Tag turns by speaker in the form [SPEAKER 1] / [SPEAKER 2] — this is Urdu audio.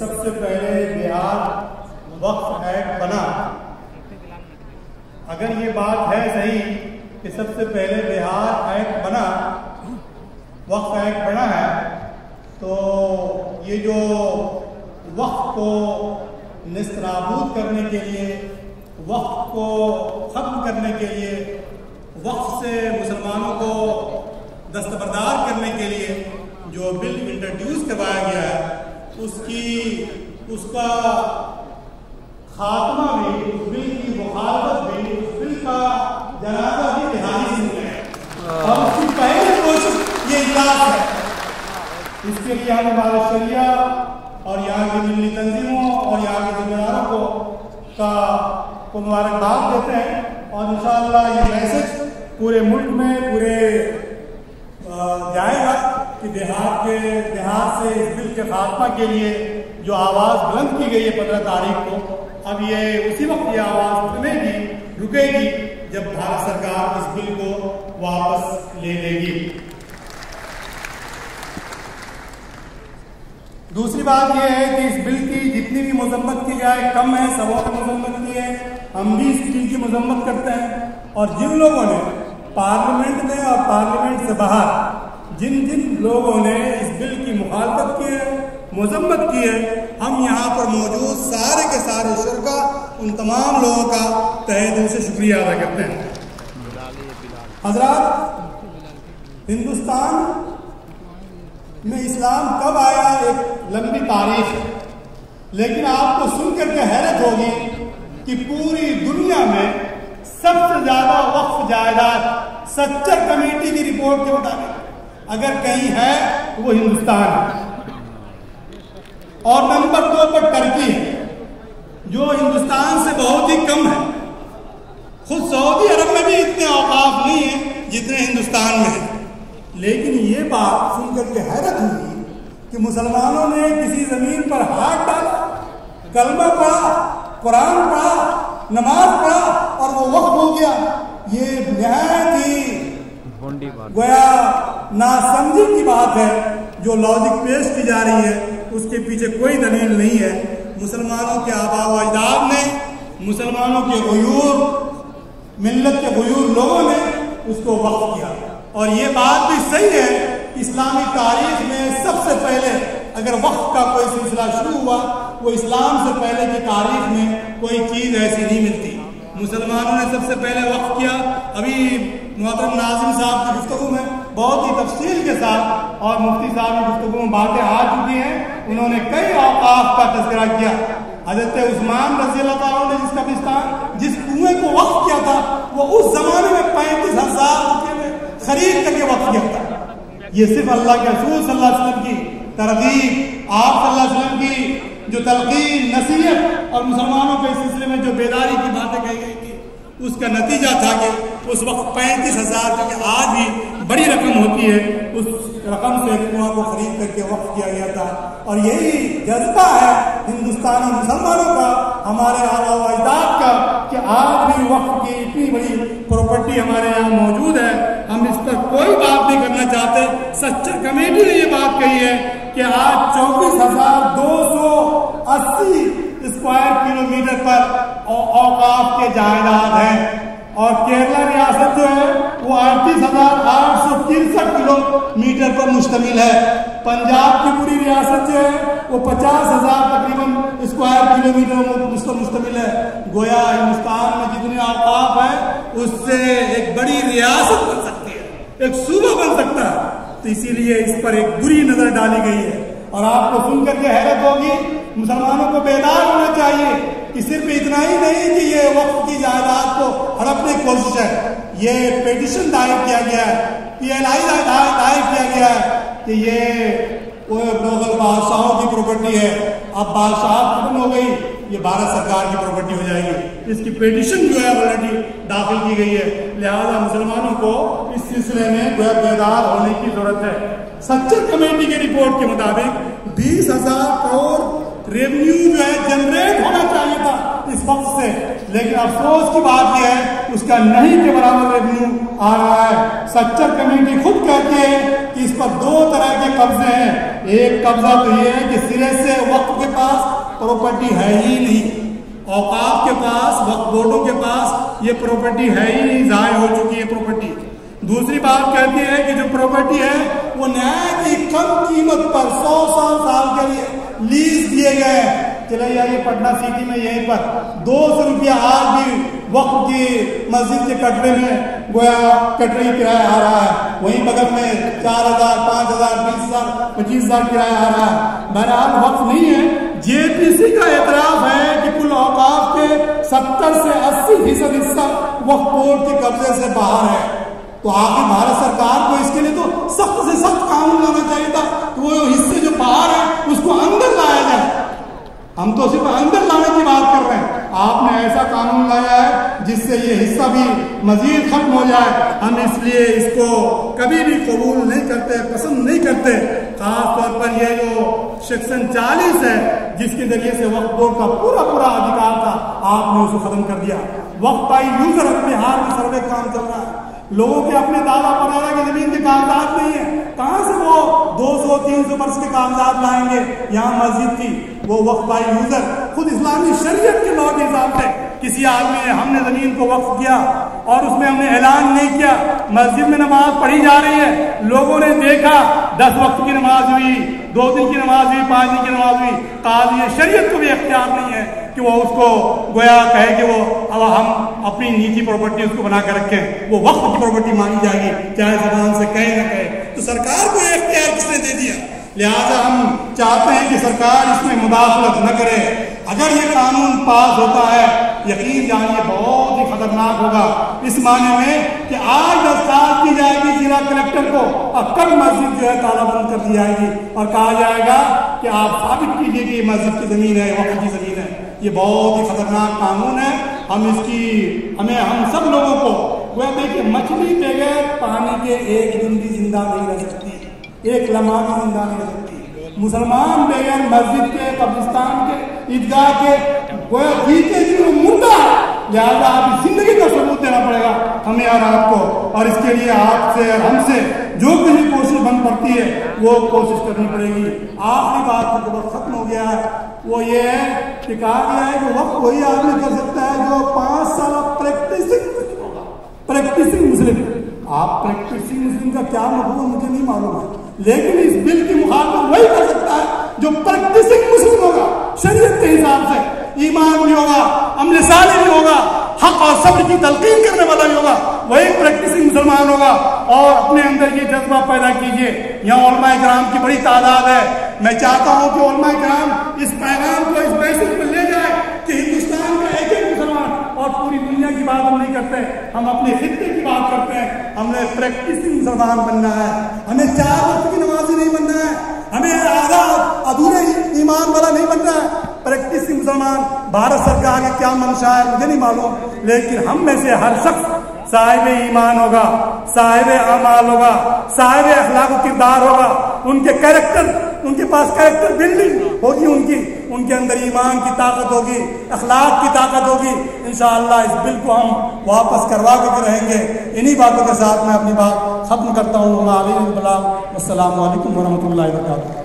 [SPEAKER 1] سب سے پہلے بہار وقف ایکٹ بنا، اگر یہ بات ہے صحیح کہ سب سے پہلے بہار ایکٹ بنا، وقف ایکٹ بنا ہے، تو یہ جو وقف کو نیست نابود کرنے کے لیے، وقف کو ختم کرنے کے لیے، وقف سے مسلمانوں کو دستبردار کرنے کے لیے جو بل انٹروڈیوس کروایا گیا ہے، اس کا خاتمہ بھی، اس بل کی مخالفت بھی، اس بل کا جنازہ بھی بہاری سے ہے، اور اس کی پہلی کوشش یہ اجلاس ہے۔ اس کے لیے ہم ہمارے شریعہ اور یہاں کی ملی تنظیموں اور یہاں کے ذمہ داروں کو مبارکباد دیتے ہیں، اور انشاءاللہ یہ میسج پورے ملک میں پورے جائے گا کہ دیہات سے اس بل کے خاتمہ کے لیے جو آواز بلند کی گئی ہے 15 تاریخ کو، اب یہ اسی وقت یہ آواز رکے گی جب بھارت سرکار اس بل کو واپس لے لے گی۔ دوسری بات یہ ہے کہ اس بل کی جتنی بھی مذمت کی جائے کم ہے، سبوں نے مذمت کی ہے، ہم بھی اس چیز کی مذمت کرتے ہیں، اور جن لوگوں نے پارلیمنٹ میں اور پارلیمنٹ سے باہر جن لوگوں نے اس بل کی مخالفت کی ہے، مذمت کی ہے، ہم یہاں پر موجود سارے کے سارے شرکا ان تمام لوگوں کا تہہ دل سے شکریہ ادا کرتے ہیں۔ حضرات، ہندوستان میں اسلام کب آیا ایک لمبی تاریخ ہے، لیکن آپ کو سن کر کے حیرت ہوگی کہ پوری دنیا میں سب سے زیادہ وقف جائیداد سچر کمیٹی کی رپورٹ کے مطابق اگر کہیں ہے تو وہ ہندوستان ہے، اور نمبر 2 پر ترکی ہے جو ہندوستان سے بہت ہی کم ہے۔ خود سعودی عرب میں بھی اتنے اوقاف نہیں ہیں جتنے ہندوستان میں ہیں، لیکن یہ بات سن کر کے حیرت ہوئی کہ مسلمانوں نے کسی زمین پر ہاتھ ڈالا، کلمہ پڑھا، قرآن پڑھا، نماز پڑھا اور وہ وقف ہو گیا۔ یہ نہایت ہی گویا ناسمجھی کی بات ہے، جو لاجک پیش کی جا رہی ہے اس کے پیچھے کوئی دلیل نہیں ہے۔ مسلمانوں کے آباء و اجداد نے، مسلمانوں کے غیور، ملت کے غیور لوگوں نے اس کو وقف کیا، اور یہ بات بھی صحیح ہے، اسلامی تاریخ میں سب سے پہلے اگر وقف کا کوئی سلسلہ شروع ہوا، وہ اسلام سے پہلے کی تاریخ میں کوئی چیز ایسی نہیں ملتی۔ مسلمانوں نے سب سے پہلے وقف کیا۔ ابھی محترم ناظم صاحب کی گفتگو میں بہت ہی تفصیل کے ساتھ اور مفتی صاحب کی گفتگو میں باتیں آ چکی ہیں، انہوں نے کئی اوقاف کا تذکرہ کیا۔ حضرت عثمان رضی اللہ تعالیٰ نے جس قبرستان، جس کنویں کو وقف کیا تھا، وہ اس زمانے میں 35,000 روپے میں خرید کر کے وقف کیا تھا۔ یہ صرف اللہ کے رسول صلی اللہ علیہ وسلم کی ترغیب، آپ صلی اللہ علیہ وسلم کی جو تلقین، نصیحت اور مسلمانوں کے سلسلے میں جو بیداری کی باتیں کہی گئی تھی، اس کا نتیجہ تھا کہ اس وقت 35,000 کیونکہ آج بھی بڑی رقم ہوتی ہے، اس رقم سے کنواں کو خرید کر کے وقف کیا گیا تھا۔ اور یہی جذبہ ہے ہندوستانی مسلمانوں کا، ہمارے آباء و اجداد کا، کہ آج بھی وقف کی اتنی بڑی پراپرٹی ہمارے یہاں موجود ہے۔ ہم اس پر کوئی بات نہیں کرنا چاہتے۔ سچر کمیٹی نے یہ بات کہی ہے کہ آج 34,280 اسکوائر کلومیٹر پر اوقاف کے جائیداد ہیں، اور کیرلا ریاست جو ہے وہ 38,863 کلومیٹر پر مشتمل ہے۔ پنجاب کی پوری ریاست جو ہے وہ 50,000 تقریباً اسکوائر کلومیٹر مشتمل ہے۔ گویا ہندوستان میں جتنے اوقاف ہیں اس سے ایک بڑی ریاست بن سکتی ہے، ایک صوبہ بن سکتا ہے، تو اسی لیے اس پر ایک بری نظر ڈالی گئی ہے۔ اور آپ کو سن کر کے حیرت ہوگی، مسلمانوں کو بیدار ہونا چاہیے کہ صرف اتنا ہی نہیں کہ یہ وقف کی جائیداد کو ہڑپنے کی کوشش ہے، یہ پیٹیشن دائر کیا گیا ہے، PLI دائر کیا گیا ہے کہ یہ مغل بادشاہوں کی پراپرٹی ہے، اب بادشاہت ختم ہو گئی، یہ بھارت سرکار کی پراپرٹی ہو جائے گی۔ اس کی پیٹیشن جو ہے آلریڈی داخل کی گئی ہے، لہذا مسلمانوں کو اس سلسلے میں بیدار ہونے کی ضرورت ہے۔ سچر کمیٹی کی رپورٹ کے مطابق 20,000 کروڑ ریونیو جو ہے جنریٹ ہونا چاہیے تھا اس وقت سے، لیکن افسوس کی بات یہ ہے اس کا نہیں کے برابر ریونیو آ رہا ہے۔ سچر کمیٹی خود کہتی ہے کہ اس پر 2 طرح کے قبضے ہیں۔ ایک قبضہ تو یہ ہے کہ سرے سے وقف کے پاس پراپرٹی ہے ہی نہیں، اوقاف کے پاس، وقف بورڈوں کے پاس یہ پراپرٹی ہے ہی نہیں، ضائع ہو چکی ہے پراپرٹی۔ دوسری بات کہتی ہے کہ جو پراپرٹی ہے وہ نہایت ہی کم قیمت پر 100 سال کے لیے لیز دیے گئے ہیں۔ چلے یہ پٹنہ سٹی میں یہیں پر 200 روپیہ آج بھی وقف کی مسجد کے کٹرے میں گویا کٹرے کرایہ آ رہا ہے، وہیں بغل میں 4000 5000 20000 25000 کرایہ آ رہا ہے۔ بہرحال وقف نہیں ہے۔ جے پی سی کا اعتراف ہے کہ کل اوقاف کے 70 سے 80% حصہ وقف بورڈ کے قبضے سے باہر ہے۔ تو آخر بھارت سرکار کو اس کے لیے تو سخت سے سخت قانون لانا چاہیے تھا کہ وہ حصے جو باہر ہیں اس کو اندر لایا جائے۔ ہم تو صرف اندر لانے کی بات کر رہے ہیں، آپ نے ایسا قانون لایا ہے جس سے یہ حصہ بھی مزید ختم ہو جائے۔ ہم اس لیے اس کو کبھی بھی قبول نہیں کرتے، پسند نہیں کرتے۔ خاص طور پر یہ جو سیکشن 40 ہے جس کے ذریعے سے وقف بورڈ کا پورا ادھیکار تھا، آپ نے اس کو ختم کر دیا۔ وقف بائی یوزر بہار میں سروے کام چل رہا ہے، لوگوں کے اپنے دادا پردادا کی زمین کے کاغذات نہیں ہیں، کہاں سے وہ 200-300 برس کے کاغذات لائیں گے؟ یہاں مسجد تھی، وہ وقف بائی یوزر خود اسلامی شریعت کے لاء کے حساب سے کسی آدمی نے، ہم نے زمین کو وقف کیا اور اس میں ہم نے اعلان نہیں کیا، مسجد میں نماز پڑھی جا رہی ہے، لوگوں نے دیکھا 10 وقت کی نماز ہوئی، 2 دن کی نماز ہوئی، 5 دن کی نماز ہوئی، قاضی شریعت کو بھی اختیار نہیں ہے کہ وہ اس کو گویا کہے کہ وہ اب ہم اپنی نجی پراپرٹی اس کو بنا کے رکھیں، وہ وقف کی پراپرٹی مانی جائے گی چاہے زبان سے کہے نہ کہے۔ تو سرکار کو یہ اختیار کس نے دے دیا؟ لہذا ہم چاہتے ہیں کہ سرکار اس میں مداخلت نہ کرے۔ اگر یہ قانون پاس ہوتا ہے یقین جانیے بہت ہی خطرناک ہوگا، اس معنی میں کہ آج درخواست کی جائے گی ضلع کلکٹر کو اور کل مسجد جو ہے تالا بند کر دی جائے گی اور کہا جائے گا کہ آپ ثابت کیجیے کہ یہ مسجد کی زمین ہے، وقف کی زمین ہے۔ یہ بہت ہی خطرناک قانون ہے۔ ہم سب لوگوں کو وہ دیکھیے، مچھلی بغیر پانی کے ایک دن بھی زندہ نہیں رہ سکتی، ایک لمحہ بھی زندہ نہیں رہ سکتی۔ مسلمان بغیر مسجد کے، قبرستان کے، عیدگاہ کے وہ جیتے جی وہ مردہ ہے۔ لہٰذا آپ زندگی کا ثبوت دینا پڑے گا ہمیں اور آپ کو، اور اس کے لیے آپ سے اور ہم سے جو کہیں کوشش بن پڑتی ہے وہ کوشش کرنی پڑے گی۔ آخری بات کا جو وقت ختم ہو گیا ہے وہ یہ ہے کہ کہا گیا ہے کہ وقت وہی آدمی کر سکتا ہے جو 5 سال پریکٹسنگ مسلم۔ آپ پریکٹسنگ مسلم کا کیا مفہوم مجھے نہیں معلوم ہے، لیکن اس بل کی مخالفت وہی کر سکتا ہے جو پریکٹسنگ مسلم ہوگا، شریعت کے حساب سے ایمان بھی ہوگا، عمل صالح بھی ہوگا، حق اور صبر کی تلقین کرنے والا بھی ہوگا، وہی پریکٹسنگ مسلمان ہوگا۔ اور اپنے اندر یہ جذبہ پیدا کیجئے۔ یہاں علماء کرام کی بڑی تعداد ہے، میں چاہتا ہوں کہ علماء کرام اس پیغام کو اس بیسس پہ لے جائے کہ ہندوستان کا ایک ایک مسلمان، اور پوری دنیا کی بات ہم نہیں کرتے، ہم اپنے خطے کی بات کرتے ہیں۔ ہم نے پریکٹسنگ مسلمان بننا ہے، ہمیں 4 وقت کی نمازی نہیں بننا ہے، ہمیں آدھا ادھورے ایمان والا نہیں بننا ہے۔ پریکٹسنگ مسلمان بھارت سرکار کا کیا منشا ہے مجھے نہیں معلوم، لیکن ہم میں سے ہر شخص صاحب ایمان ہوگا، صاحب اعمال ہوگا، صاحب اخلاق و کردار ہوگا، ان کے کیریکٹر، ان کے پاس کیریکٹر بلڈنگ ہوگی، ان کے اندر ایمان کی طاقت ہوگی، اخلاق کی طاقت ہوگی۔ انشاءاللہ اس بل کو ہم واپس کروا کے رہیں گے۔ انہی باتوں کے ساتھ میں اپنی بات ختم کرتا ہوں۔ السلام علیکم ورحمۃ اللہ وبرکاتہ۔